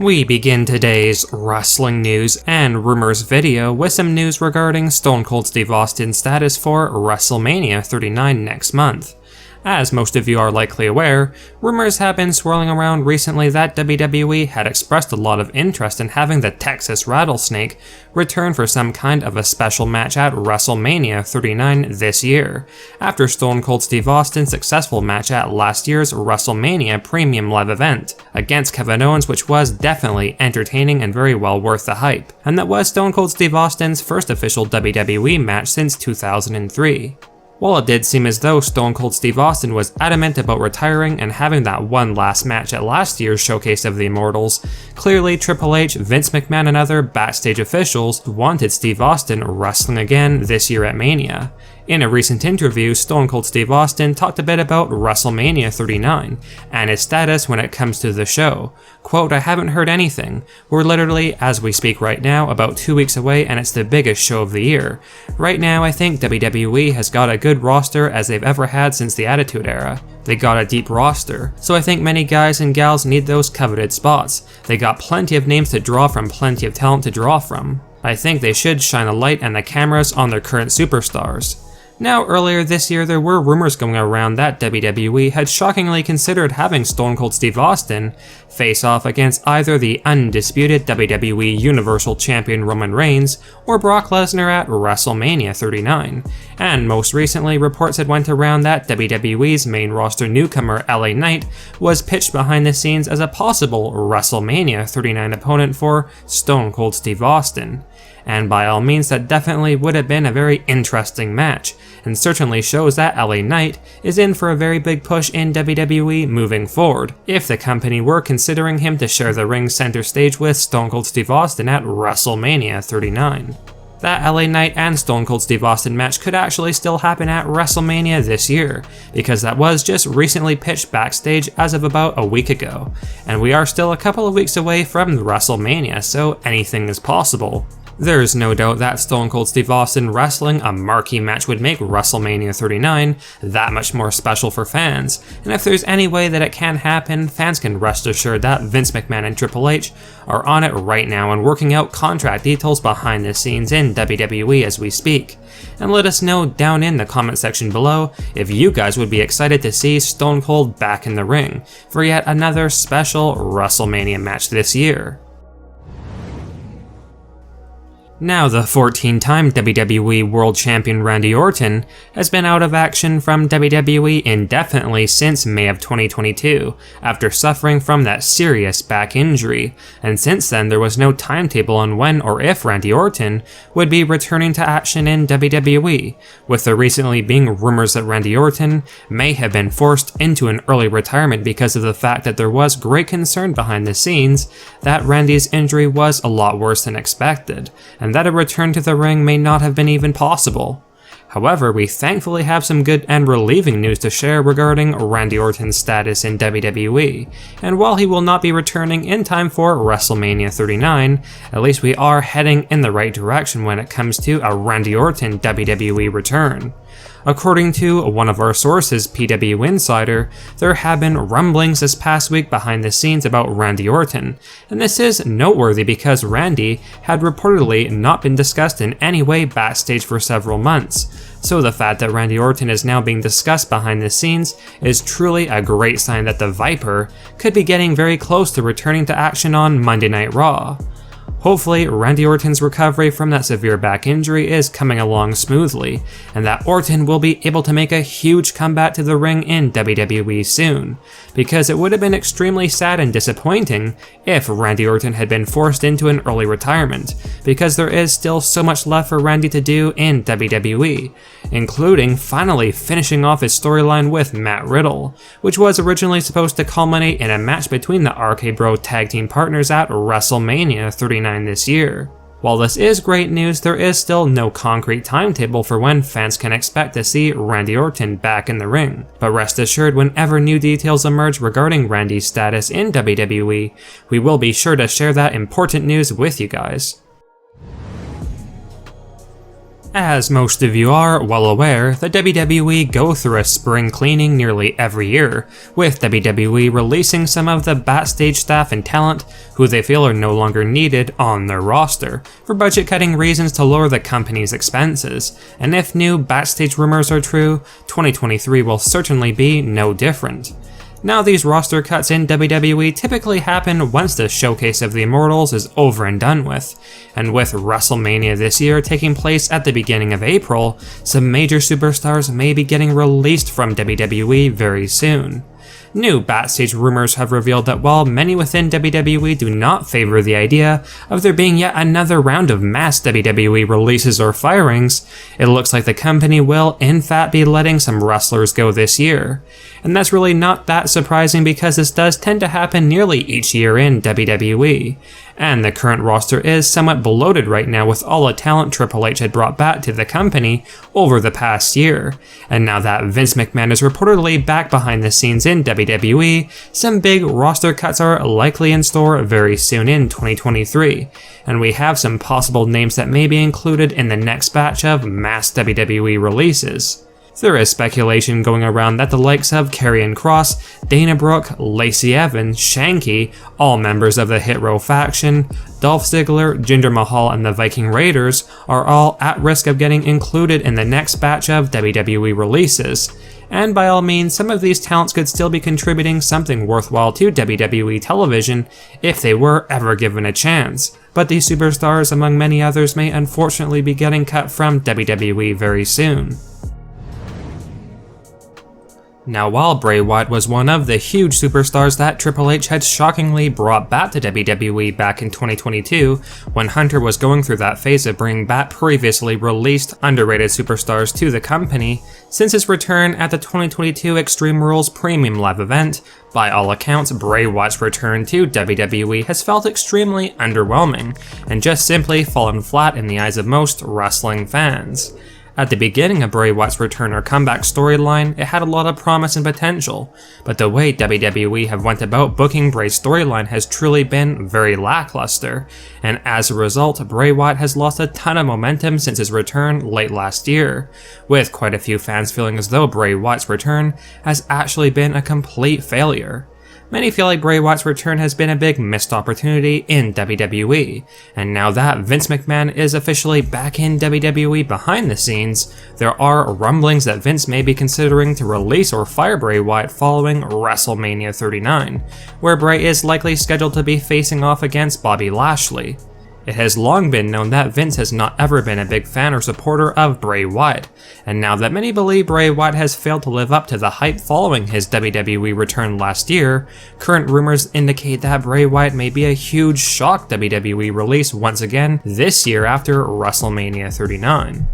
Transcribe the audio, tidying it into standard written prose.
We begin today's wrestling news and rumors video with some news regarding Stone Cold Steve Austin's status for WrestleMania 39 next month. As most of you are likely aware, rumors have been swirling around recently that WWE had expressed a lot of interest in having the Texas Rattlesnake return for some kind of a special match at WrestleMania 39 this year, after Stone Cold Steve Austin's successful match at last year's WrestleMania Premium Live event against Kevin Owens, which was definitely entertaining and very well worth the hype, and that was Stone Cold Steve Austin's first official WWE match since 2003. While it did seem as though Stone Cold Steve Austin was adamant about retiring and having that one last match at last year's Showcase of the Immortals, clearly Triple H, Vince McMahon and other backstage officials wanted Steve Austin wrestling again this year at Mania. In a recent interview, Stone Cold Steve Austin talked a bit about WrestleMania 39 and his status when it comes to the show. Quote, "I haven't heard anything. We're literally, as we speak right now, about 2 weeks away and it's the biggest show of the year. Right now, I think WWE has got a good roster as they've ever had since the Attitude Era. They got a deep roster, so I think many guys and gals need those coveted spots. They got plenty of names to draw from, plenty of talent to draw from. I think they should shine a light and the cameras on their current superstars." Now, earlier this year, there were rumors going around that WWE had shockingly considered having Stone Cold Steve Austin face off against either the undisputed WWE Universal Champion Roman Reigns or Brock Lesnar at WrestleMania 39. And most recently, reports had went around that WWE's main roster newcomer LA Knight was pitched behind the scenes as a possible WrestleMania 39 opponent for Stone Cold Steve Austin. And by all means, that definitely would have been a very interesting match, and certainly shows that LA Knight is in for a very big push in WWE moving forward, if the company were considering him to share the ring center stage with Stone Cold Steve Austin at WrestleMania 39. That LA Knight and Stone Cold Steve Austin match could actually still happen at WrestleMania this year, because that was just recently pitched backstage as of about a week ago, and we are still a couple of weeks away from WrestleMania, so anything is possible. There's no doubt that Stone Cold Steve Austin wrestling a marquee match would make WrestleMania 39 that much more special for fans, and if there's any way that it can happen, fans can rest assured that Vince McMahon and Triple H are on it right now and working out contract details behind the scenes in WWE as we speak. And let us know down in the comment section below if you guys would be excited to see Stone Cold back in the ring for yet another special WrestleMania match this year. Now, the 14-time WWE World Champion Randy Orton has been out of action from WWE indefinitely since May of 2022, after suffering from that serious back injury, and since then there was no timetable on when or if Randy Orton would be returning to action in WWE, with there recently being rumors that Randy Orton may have been forced into an early retirement because of the fact that there was great concern behind the scenes that Randy's injury was a lot worse than expected, and that a return to the ring may not have been even possible. However, we thankfully have some good and relieving news to share regarding Randy Orton's status in WWE, and while he will not be returning in time for WrestleMania 39, at least we are heading in the right direction when it comes to a Randy Orton WWE return. According to one of our sources, PW Insider, there have been rumblings this past week behind the scenes about Randy Orton, and this is noteworthy because Randy had reportedly not been discussed in any way backstage for several months. So the fact that Randy Orton is now being discussed behind the scenes is truly a great sign that the Viper could be getting very close to returning to action on Monday Night Raw. Hopefully, Randy Orton's recovery from that severe back injury is coming along smoothly, and that Orton will be able to make a huge comeback to the ring in WWE soon, because it would have been extremely sad and disappointing if Randy Orton had been forced into an early retirement, because there is still so much left for Randy to do in WWE, including finally finishing off his storyline with Matt Riddle, which was originally supposed to culminate in a match between the RK Bro tag team partners at WrestleMania 39 this year. While this is great news, there is still no concrete timetable for when fans can expect to see Randy Orton back in the ring, but rest assured whenever new details emerge regarding Randy's status in WWE, we will be sure to share that important news with you guys. As most of you are well aware, the WWE go through a spring cleaning nearly every year, with WWE releasing some of the backstage staff and talent who they feel are no longer needed on their roster, for budget-cutting reasons to lower the company's expenses, and if new backstage rumors are true, 2023 will certainly be no different. Now, these roster cuts in WWE typically happen once the Showcase of the Immortals is over and done with, and with WrestleMania this year taking place at the beginning of April, some major superstars may be getting released from WWE very soon. New backstage rumors have revealed that while many within WWE do not favor the idea of there being yet another round of mass WWE releases or firings, it looks like the company will in fact be letting some wrestlers go this year. And that's really not that surprising because this does tend to happen nearly each year in WWE. And the current roster is somewhat bloated right now with all the talent Triple H had brought back to the company over the past year. And now that Vince McMahon is reportedly back behind the scenes in WWE, some big roster cuts are likely in store very soon in 2023. And we have some possible names that may be included in the next batch of mass WWE releases. There is speculation going around that the likes of Karrion Kross, Dana Brooke, Lacey Evans, Shanky, all members of the Hit Row faction, Dolph Ziggler, Jinder Mahal, and the Viking Raiders are all at risk of getting included in the next batch of WWE releases. And by all means, some of these talents could still be contributing something worthwhile to WWE television if they were ever given a chance. But these superstars, among many others, may unfortunately be getting cut from WWE very soon. Now, while Bray Wyatt was one of the huge superstars that Triple H had shockingly brought back to WWE back in 2022, when Hunter was going through that phase of bringing back previously released underrated superstars to the company, since his return at the 2022 Extreme Rules Premium Live event, by all accounts, Bray Wyatt's return to WWE has felt extremely underwhelming, and just simply fallen flat in the eyes of most wrestling fans. At the beginning of Bray Wyatt's return or comeback storyline, it had a lot of promise and potential, but the way WWE have went about booking Bray's storyline has truly been very lackluster, and as a result, Bray Wyatt has lost a ton of momentum since his return late last year, with quite a few fans feeling as though Bray Wyatt's return has actually been a complete failure. Many feel like Bray Wyatt's return has been a big missed opportunity in WWE, and now that Vince McMahon is officially back in WWE behind the scenes, there are rumblings that Vince may be considering to release or fire Bray Wyatt following WrestleMania 39, where Bray is likely scheduled to be facing off against Bobby Lashley. It has long been known that Vince has not ever been a big fan or supporter of Bray Wyatt, and now that many believe Bray Wyatt has failed to live up to the hype following his WWE return last year, current rumors indicate that Bray Wyatt may be a huge shock WWE release once again this year after WrestleMania 39.